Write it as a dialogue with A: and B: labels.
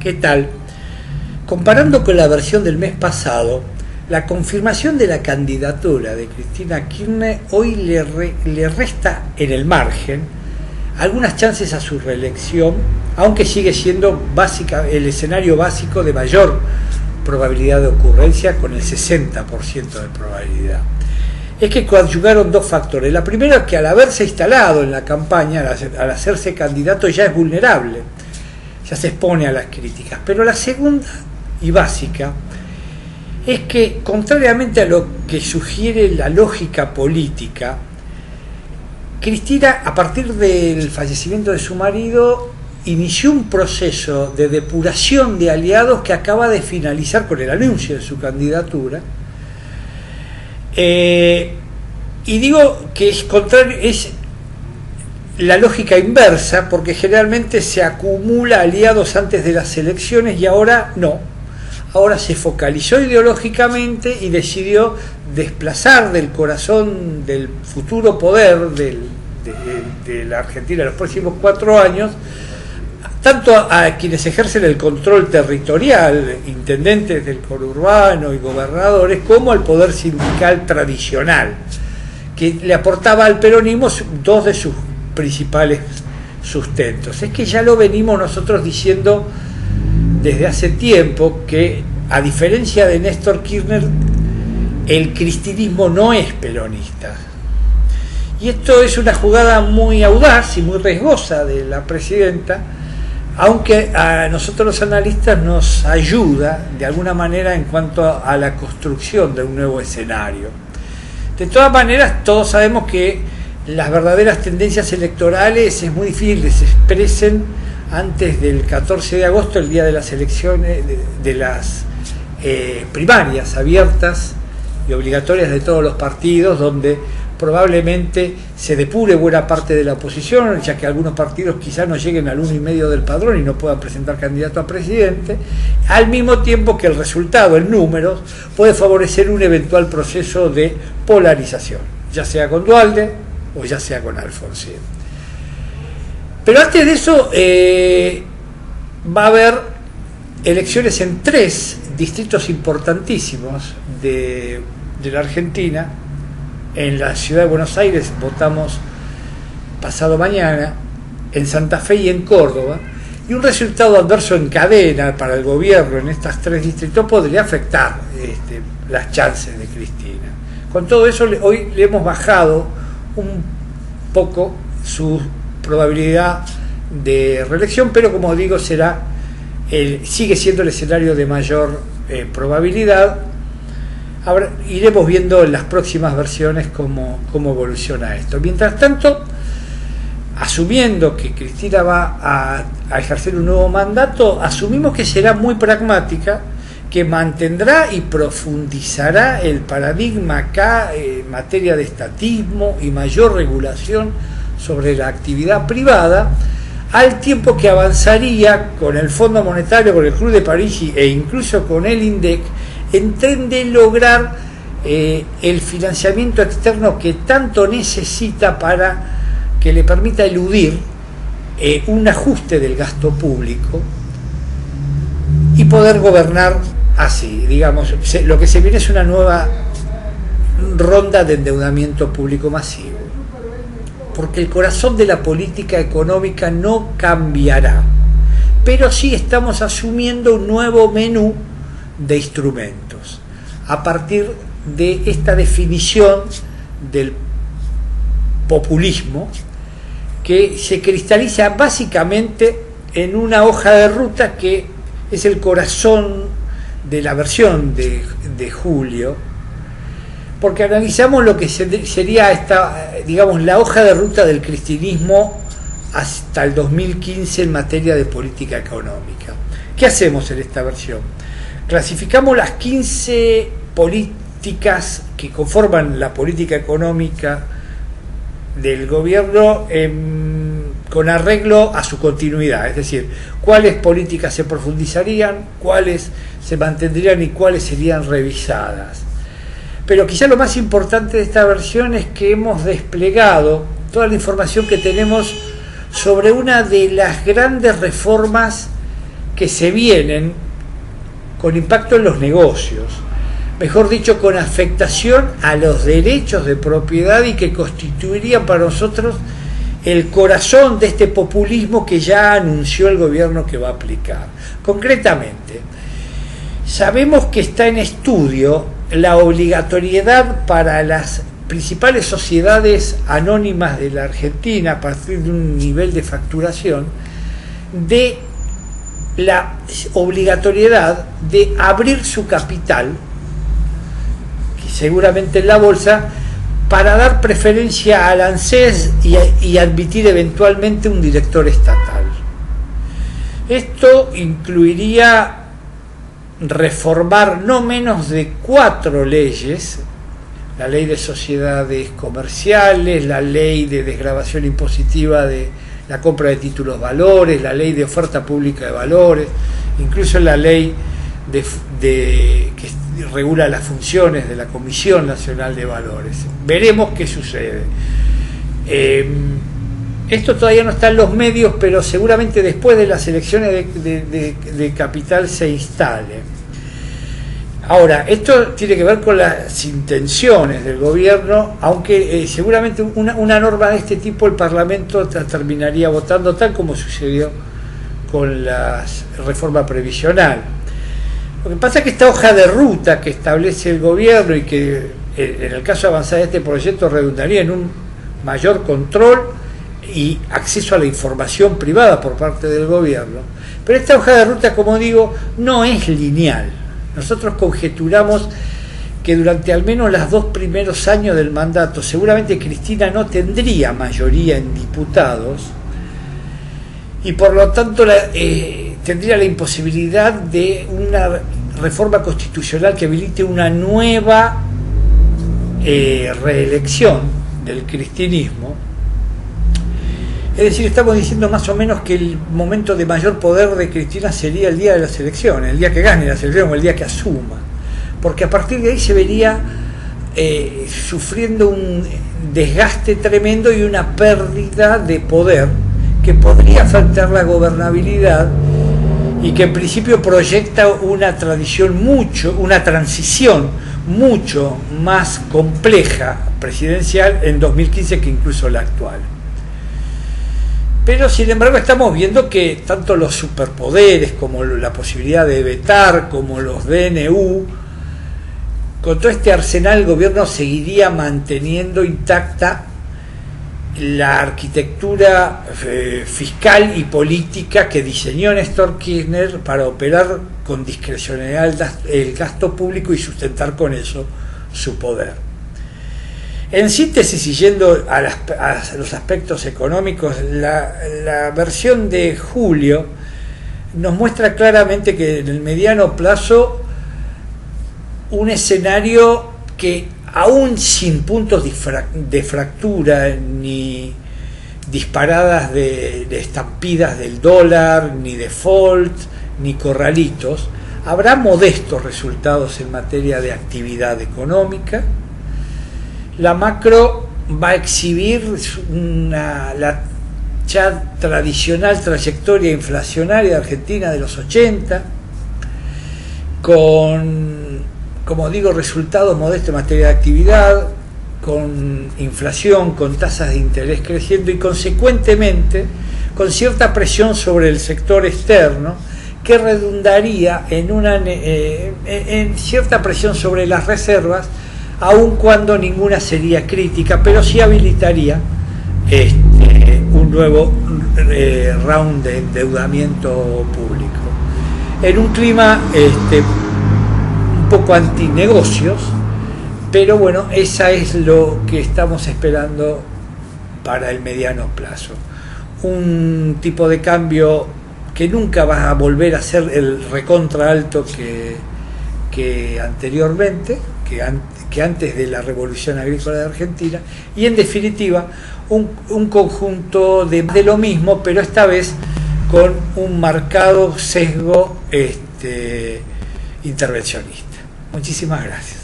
A: ¿Qué tal? Comparando con la versión del mes pasado, la confirmación de la candidatura de Cristina Kirchner hoy le resta en el margen algunas chances a su reelección, aunque sigue siendo el escenario básico de mayor probabilidad de ocurrencia, con el 60% de probabilidad. Es que coadyugaron dos factores. La primera es que al haberse instalado en la campaña, al hacerse candidato, ya es vulnerable, ya se expone a las críticas. Pero la segunda y básica es que, contrariamente a lo que sugiere la lógica política, Cristina, a partir del fallecimiento de su marido, inició un proceso de depuración de aliados que acaba de finalizar con el anuncio de su candidatura. Y digo que es la lógica inversa, porque generalmente se acumula aliados antes de las elecciones y ahora no. Ahora se focalizó ideológicamente y decidió desplazar del corazón del futuro poder de la Argentina en los próximos 4 años, tanto a quienes ejercen el control territorial, intendentes del conurbano y gobernadores, como al poder sindical tradicional, que le aportaba al peronismo dos de sus principales sustentos. Es que ya lo venimos nosotros diciendo desde hace tiempo, que a diferencia de Néstor Kirchner, el cristinismo no es peronista. Y esto es una jugada muy audaz y muy riesgosa de la presidenta, aunque a nosotros los analistas nos ayuda de alguna manera en cuanto a la construcción de un nuevo escenario. De todas maneras, todos sabemos que las verdaderas tendencias electorales es muy difícil que se expresen antes del 14 de agosto, el día de las elecciones, de las primarias abiertas y obligatorias de todos los partidos, donde probablemente se depure buena parte de la oposición, ya que algunos partidos quizás no lleguen al 1,5% del padrón y no puedan presentar candidato a presidente, al mismo tiempo que el resultado en números puede favorecer un eventual proceso de polarización, ya sea con Duhalde o ya sea con Alfonsín. Pero antes de eso va a haber elecciones en 3 distritos importantísimos de la Argentina. En la ciudad de Buenos Aires votamos pasado mañana, en Santa Fe y en Córdoba, y un resultado adverso en cadena para el gobierno en estos 3 distritos podría afectar las chances de Cristina. Con todo eso, hoy le hemos bajado un poco su probabilidad de reelección, pero como digo, sigue siendo el escenario de mayor probabilidad. Ahora iremos viendo en las próximas versiones cómo evoluciona esto. Mientras tanto, asumiendo que Cristina va a ejercer un nuevo mandato, asumimos que será muy pragmática, que mantendrá y profundizará el paradigma acá en materia de estatismo y mayor regulación sobre la actividad privada, al tiempo que avanzaría con el Fondo Monetario, con el Club de París e incluso con el INDEC, en tren de lograr el financiamiento externo que tanto necesita para que le permita eludir un ajuste del gasto público y poder gobernar así. Digamos, lo que se viene es una nueva ronda de endeudamiento público masivo, porque el corazón de la política económica no cambiará, pero sí estamos asumiendo un nuevo menú de instrumentos a partir de esta definición del populismo, que se cristaliza básicamente en una hoja de ruta que es el corazón de la versión de julio, porque analizamos lo que sería la hoja de ruta del cristinismo hasta el 2015 en materia de política económica. ¿Qué hacemos en esta versión? Clasificamos las 15 políticas que conforman la política económica del gobierno con arreglo a su continuidad, es decir, cuáles políticas se profundizarían, cuáles se mantendrían y cuáles serían revisadas. Pero quizá lo más importante de esta versión es que hemos desplegado toda la información que tenemos sobre una de las grandes reformas que se vienen con impacto en los negocios, mejor dicho, con afectación a los derechos de propiedad y que constituirían para nosotros el corazón de este populismo que ya anunció el gobierno que va a aplicar. Concretamente, sabemos que está en estudio la obligatoriedad para las principales sociedades anónimas de la Argentina, a partir de un nivel de facturación, de la obligatoriedad de abrir su capital, que seguramente en la bolsa, para dar preferencia al ANSES y admitir eventualmente un director estatal. Esto incluiría reformar no menos de 4 leyes: la ley de sociedades comerciales, la ley de desgravación impositiva de la compra de títulos valores, la ley de oferta pública de valores, incluso la ley que regula las funciones de la Comisión Nacional de Valores. Veremos qué sucede. Esto todavía no está en los medios, pero seguramente después de las elecciones de capital se instale. Ahora, esto tiene que ver con las intenciones del gobierno, aunque seguramente una norma de este tipo el Parlamento terminaría votando, tal como sucedió con la reforma previsional. Lo que pasa es que esta hoja de ruta que establece el gobierno y que en el caso de avanzar este proyecto redundaría en un mayor control y acceso a la información privada por parte del gobierno, pero esta hoja de ruta, como digo, no es lineal. Nosotros conjeturamos que durante al menos los 2 primeros años del mandato seguramente Cristina no tendría mayoría en diputados y por lo tanto tendría la imposibilidad de una reforma constitucional que habilite una nueva reelección del cristinismo. Es decir, estamos diciendo más o menos que el momento de mayor poder de Cristina sería el día de las elecciones, el día que gane las elecciones o el día que asuma, porque a partir de ahí se vería sufriendo un desgaste tremendo y una pérdida de poder que podría afectar la gobernabilidad y que en principio proyecta una transición mucho más compleja presidencial en 2015 que incluso la actual. Pero sin embargo estamos viendo que tanto los superpoderes como la posibilidad de vetar, como los DNU, con todo este arsenal el gobierno seguiría manteniendo intacta la arquitectura fiscal y política que diseñó Néstor Kirchner para operar con discrecionalidad el gasto público y sustentar con eso su poder. En síntesis, y yendo a los aspectos económicos, la versión de julio nos muestra claramente que en el mediano plazo un escenario que, aún sin puntos de fractura ni disparadas de estampidas del dólar, ni default, ni corralitos, habrá modestos resultados en materia de actividad económica. La macro va a exhibir la ya tradicional trayectoria inflacionaria de Argentina de los 80, con, como digo, resultados modestos en materia de actividad, con inflación, con tasas de interés creciendo y consecuentemente con cierta presión sobre el sector externo que redundaría en cierta presión sobre las reservas, aun cuando ninguna sería crítica, pero sí habilitaría un nuevo round de endeudamiento público. En un clima un poco antinegocios, pero bueno, esa es lo que estamos esperando para el mediano plazo. Un tipo de cambio que nunca va a volver a ser el recontra alto que anteriormente, que antes de la Revolución Agrícola de Argentina, y en definitiva un conjunto de lo mismo, pero esta vez con un marcado sesgo intervencionista. Muchísimas gracias.